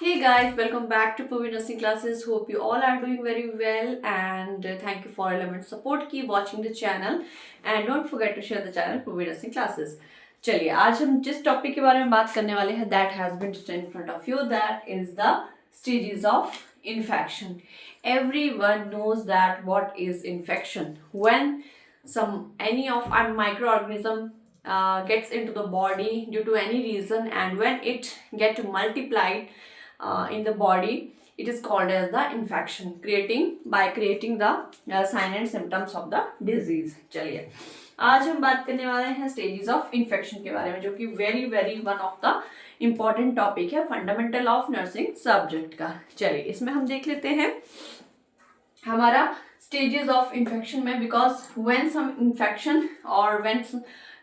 Hey guys, welcome back to Purvi Nursing Classes. Hope you all are doing very well and thank you for your limited support. Keep watching the channel and don't forget to share the channel Purvi Nursing Classes. चलिए आज हम जिस topic के बारे में बात करने वाले हैं that has been written in front of you, that is the stages of infection. Everyone knows that what is infection. When any of our microorganism gets into the body due to any reason, and when it get multiplied in the body, it is called as the infection, creating the sign and symptoms of the disease. चलिए आज हम बात करने वाले हैं stages of infection के बारे में, जो कि very very one of the important topic है फंडामेंटल ऑफ नर्सिंग सब्जेक्ट का. चलिए इसमें हम देख लेते हैं हमारा स्टेजेस ऑफ इन्फेक्शन में, बिकॉज व्हेन सम इन्फेक्शन और when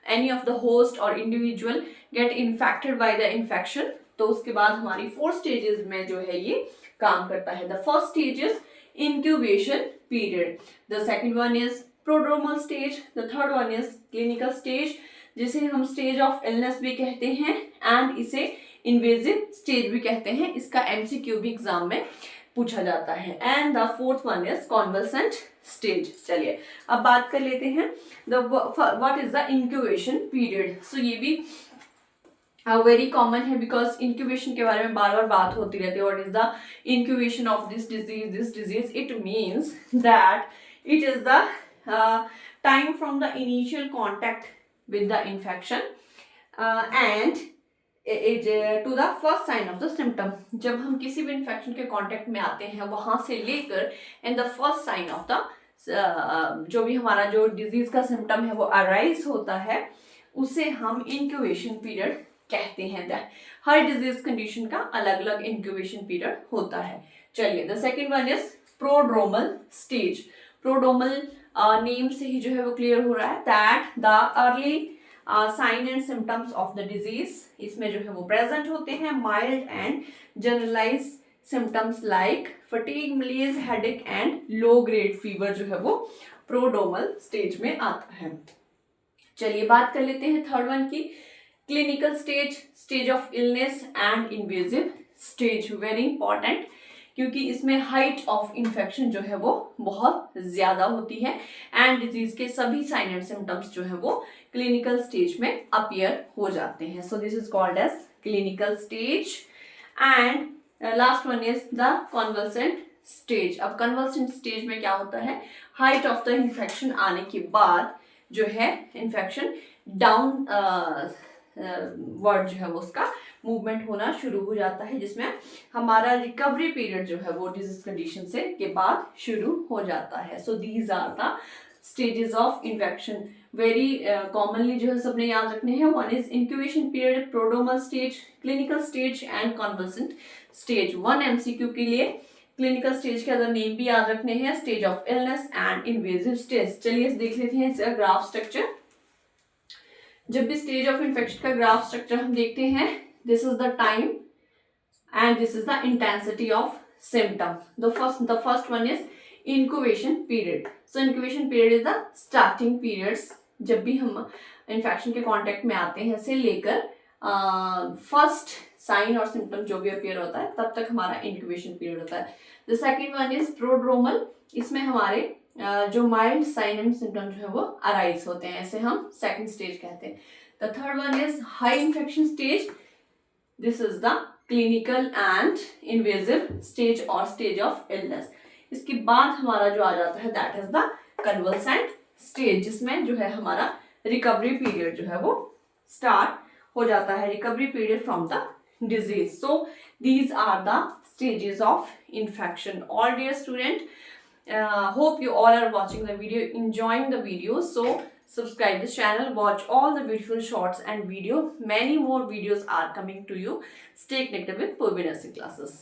any of the host और individual get infected by the infection, तो उसके बाद हमारी 4 स्टेजेस में जो है ये काम करता है. The first stage is incubation period, the second one is prodromal stage, the third one is clinical stage, जिसे हम स्टेज ऑफ इलनेस भी कहते हैं एंड इसे इन्वेजिव स्टेज भी कहते हैं. इसका एमसीक्यू भी एग्जाम में पूछा जाता है. And the fourth one is convalescent stage. चलिए अब बात कर लेते हैं what is the incubation period. So ये भी वेरी कॉमन है, बिकॉज इंक्यूबेशन के बारे में बार बार बात होती रहती है. What is the incubation of this disease? It means that it is the time from the initial contact with the infection and to the first sign of the symptom. जब हम किसी भी इन्फेक्शन के कॉन्टैक्ट में आते हैं वहां से लेकर and the first sign of the जो भी हमारा जो डिजीज का सिम्टम है वो अराइज होता है, उसे हम इंक्यूबेशन पीरियड कहते हैं. दैट हर डिजीज कंडीशन का अलग अलग इंक्यूबेशन पीरियड होता है. चलिए the second one is prodromal stage. Prodromal name से ही जो है वो क्लियर हो रहा है that the early sign and symptoms of the disease, इसमें जो है वो प्रेजेंट होते हैं. Mild and generalize symptoms like fatigue, malaise, headache and low grade fever जो है वो प्रोड्रोमल स्टेज में आता है. चलिए बात कर लेते हैं थर्ड वन की, clinical stage, stage of illness and invasive stage. Very important, क्योंकि इसमें हाइट ऑफ इन्फेक्शन जो है वो बहुत ज्यादा होती है एंड डिजीज के सभी साइन एंड सिम्टम्स जो है वो क्लिनिकल स्टेज में अपीयर हो जाते हैं. So this is called as clinical stage. And last one is the convalescent stage. अब कन्वल्सेंट स्टेज में क्या होता है, हाइट ऑफ द इन्फेक्शन आने के बाद जो है इन्फेक्शन डाउन वर्ड जो है वो उसका मूवमेंट होना शुरू हो जाता है, जिसमें हमारा रिकवरी पीरियड जो है वो डिजीज कंडीशन से के बाद शुरू हो जाता है. So these are the stages of infection. Very commonly जो है सबने याद रखने हैं. One is incubation period, prodromal stage, clinical stage and convalescent stage. 1 MCQ के लिए क्लिनिकल स्टेज के अदर नेम भी याद रखने हैं, stage of illness and invasive stage. चलिए देख लेते हैं इसका ग्राफ स्ट्रक्चर. जब भी स्टेज ऑफ इन्फेक्शन का ग्राफ स्ट्रक्चर हम देखते हैं, this is the time and this is the intensity of symptom. The first one is incubation period. So incubation period is the starting periods जब भी हम infection के कांटेक्ट में आते हैं से लेकर फर्स्ट साइन और सिम्टम जो भी अपीयर होता है तब तक हमारा इंक्यूबेशन पीरियड होता है. The second one is prodromal. इसमें हमारे जो माइल्ड साइन एंड सिम्टम जो है वो अराइज होते हैं, ऐसे हम सेकंड स्टेज कहते हैं. The third one is high infection stage. This is the clinical and invasive stage और स्टेज ऑफ इलनेस. इसके बाद हमारा जो आ जाता है that is the convalescent stage, जिसमें जो है हमारा रिकवरी पीरियड जो है वो स्टार्ट हो जाता है, recovery period from the disease. So these are the stages of infection. All dear student, hope you all are watching the video, enjoying the video. So subscribe this channel, watch all the beautiful shorts and video. Many more videos are coming to you. Stay connected with Purvi Nursing Classes.